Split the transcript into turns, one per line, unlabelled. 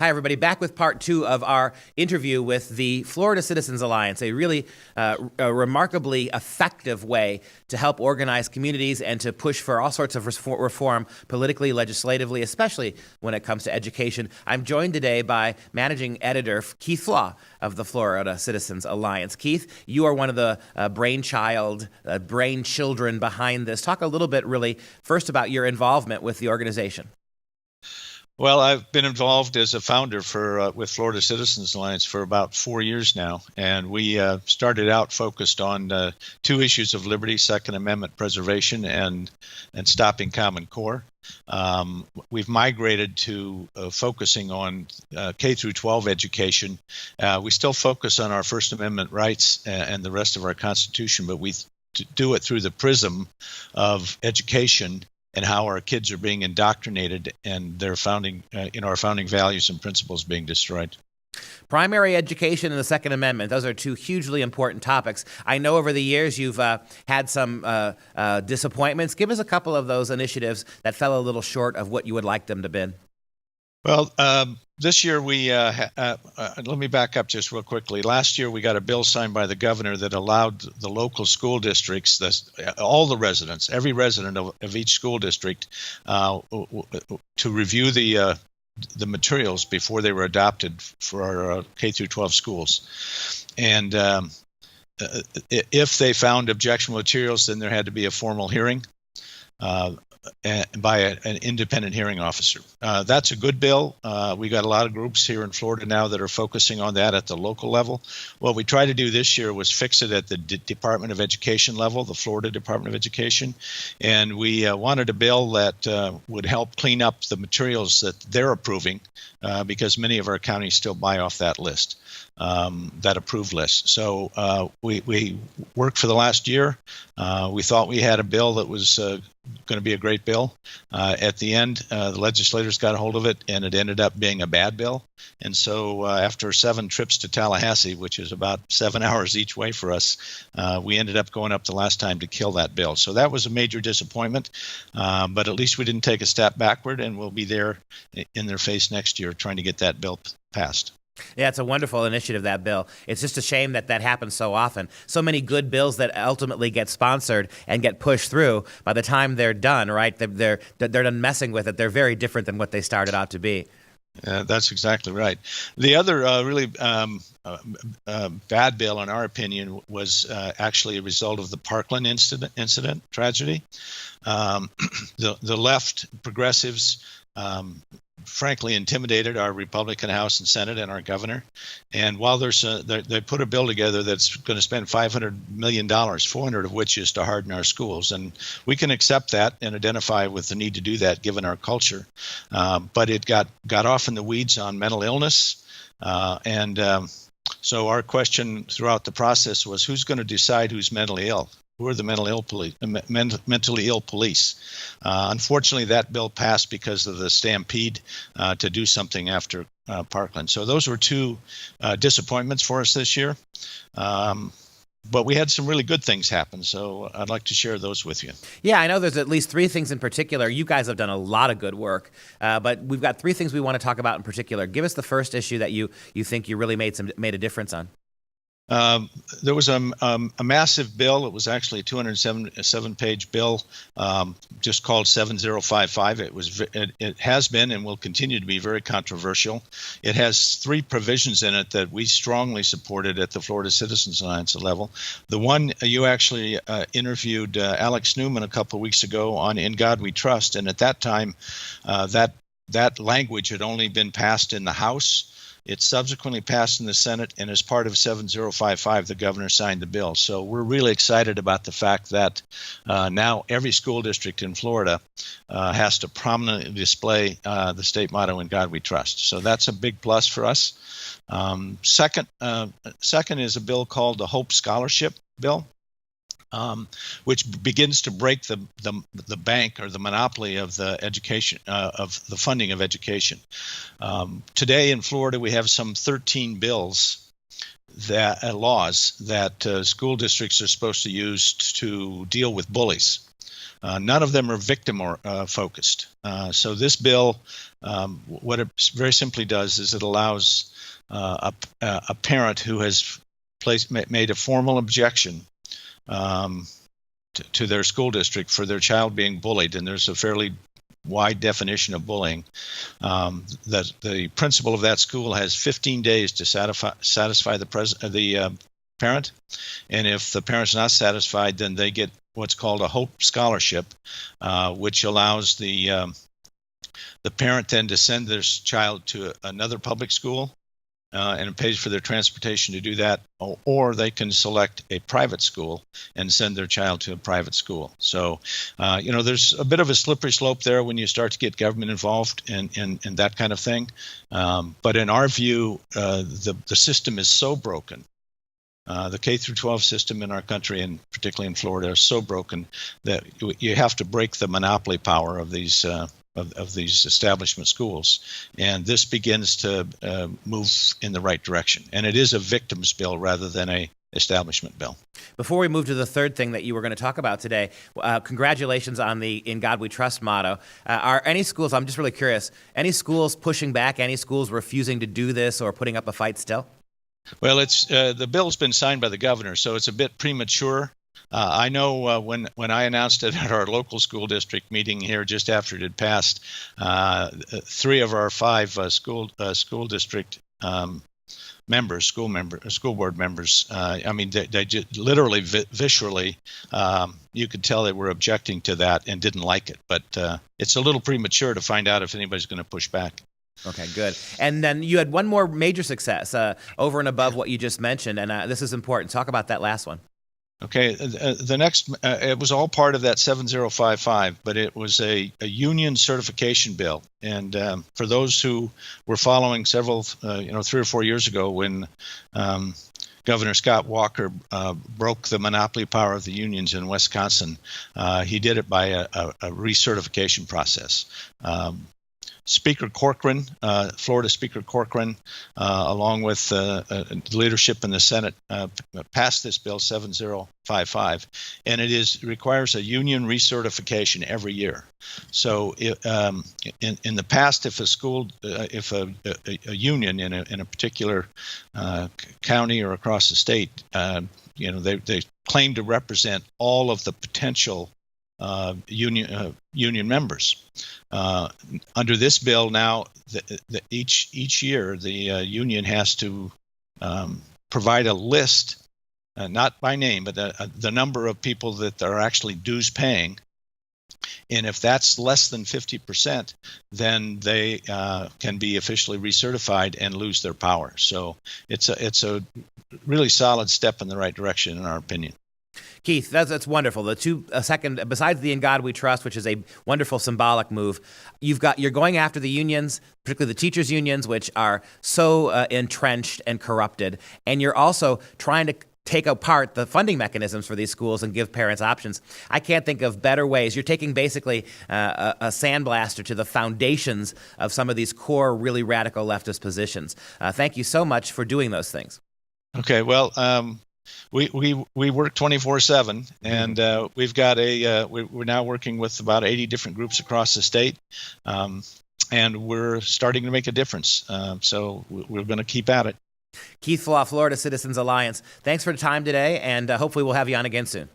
Hi, everybody. Back with part two of our interview with the Florida Citizens Alliance, a really a remarkably effective way to help organize communities and to push for all sorts of reform politically, legislatively, especially when it comes to education. I'm joined today by managing editor Keith Flaugh of the Florida Citizens Alliance. Keith, you are one of the brainchildren behind this. Talk a little bit, really, first about your involvement with the organization.
Well, I've been involved as a founder with Florida Citizens Alliance for about 4 years now, and we started out focused on two issues of liberty: Second Amendment preservation and stopping Common Core. We've migrated to focusing on K through 12 education. We still focus on our First Amendment rights and the rest of our Constitution, but we do it through the prism of education and how our kids are being indoctrinated and their our founding values and principles being destroyed.
Primary education and the Second Amendment, those are two hugely important topics. I know over the years you've had some disappointments. Give us a couple of those initiatives that fell a little short of what you would like them to be.
Well, this year let me back up just real quickly. Last year we got a bill signed by the governor that allowed the local school districts, all the residents, every resident of each school district, to review the materials before they were adopted for our K through 12 schools. And if they found objectionable materials, then there had to be a formal hearing by an independent hearing officer. That's a good bill. We got a lot of groups here in Florida now that are focusing on that at the local level. What we tried to do this year was fix it at the Department of Education level, the Florida Department of Education, and we wanted a bill that would help clean up the materials that they're approving, because many of our counties still buy off that list, that approved list. So we worked for the last year. We thought we had a bill that was going to be a great bill. At the end, the legislators got a hold of it, and it ended up being a bad bill. And so after 7 trips to Tallahassee, which is about 7 hours each way for us, we ended up going up the last time to kill that bill. So that was a major disappointment, but at least we didn't take a step backward, and we'll be there in their face next year trying to get that bill passed.
Yeah, it's a wonderful initiative, that bill. It's just a shame that happens so often. So many good bills that ultimately get sponsored and get pushed through, by the time they're done, right, they're done messing with it. They're very different than what they started out to be.
That's exactly right. The other really bad bill, in our opinion, was actually a result of the Parkland incident tragedy. The left progressives frankly intimidated our Republican House and Senate and our governor. And while they put a bill together that's going to spend $500 million, 400 of which is to harden our schools. And we can accept that and identify with the need to do that given our culture. But it got off in the weeds on mental illness. So our question throughout the process was, who's going to decide who's mentally ill? Who are the mentally ill police? Unfortunately, that bill passed because of the stampede to do something after Parkland. So those were two disappointments for us this year. But we had some really good things happen, so I'd like to share those with you.
Yeah, I know there's at least 3 things in particular. You guys have done a lot of good work, but we've got 3 things we want to talk about in particular. Give us the first issue that you think you really made a difference on.
There was a massive bill. It was actually a 207-page bill, just called 7055. It has been and will continue to be very controversial. It has 3 provisions in it that we strongly supported at the Florida Citizens Alliance level. The one you actually interviewed Alex Newman a couple of weeks ago on "In God We Trust," and at that time, that language had only been passed in the House. It subsequently passed in the Senate, and as part of 7055, the governor signed the bill. So we're really excited about the fact that now every school district in Florida has to prominently display the state motto, "In God We Trust." So that's a big plus for us. Second is a bill called the Hope Scholarship Bill, which begins to break the bank or the monopoly of the education of the funding of education. Today in Florida, we have some 13 bills laws that school districts are supposed to use to deal with bullies. None of them are victim or focused. So this bill, what it very simply does is it allows a parent who has made a formal objection to their school district for their child being bullied, and there's a fairly wide definition of bullying, that the principal of that school has 15 days to satisfy the parent, and if the parent's not satisfied, then they get what's called a Hope Scholarship, which allows the parent then to send their child to another public school, and it pays for their transportation to do that, or they can select a private school and send their child to a private school. So, there's a bit of a slippery slope there when you start to get government involved in that kind of thing. But in our view, the system is so broken. The K through 12 system in our country, and particularly in Florida, is so broken that you have to break the monopoly power of these of these establishment schools, and this begins to move in the right direction. And it is a victims bill rather than a establishment bill.
Before we move to the third thing that you were going to talk about today, congratulations on the "In God We Trust" motto. Are any schools, I'm just really curious, any schools pushing back, any schools refusing to do this or putting up a fight still?
Well, it's the bill's been signed by the governor, so it's a bit premature. I know when I announced it at our local school district meeting here just after it had passed, 3 of our 5 school district school board members, they just literally visually, you could tell they were objecting to that and didn't like it. But it's a little premature to find out if anybody's going to push back.
Okay, good. And then you had one more major success over and above what you just mentioned, and this is important. Talk about that last one.
Okay, the next, it was all part of that 7055, but it was a union certification bill. And for those who were following 3 or 4 years ago when Governor Scott Walker broke the monopoly power of the unions in Wisconsin, he did it by a recertification process. Speaker Corcoran, Florida Speaker Corcoran, along with the leadership in the Senate, passed this bill 7055, and it requires a union recertification every year. So, in the past, if a union in a particular county or across the state, they claim to represent all of the potential union members. Under this bill now, each year the union has to provide a list, not by name, but the number of people that are actually dues paying. And if that's less than 50%, then they can be officially recertified and lose their power. So it's a really solid step in the right direction, in our opinion.
Keith, that's wonderful. The second, besides the "In God We Trust," which is a wonderful symbolic move, you're going after the unions, particularly the teachers' unions, which are so entrenched and corrupted, and you're also trying to take apart the funding mechanisms for these schools and give parents options. I can't think of better ways. You're taking basically a sandblaster to the foundations of some of these core, really radical leftist positions. Thank you so much for doing those things.
Okay, well, we work 24/7, and we've got we're now working with about 80 different groups across the state, and we're starting to make a difference. So we're going to keep at it.
Keith Flaugh, Florida Citizens Alliance. Thanks for the time today, and hopefully we'll have you on again soon.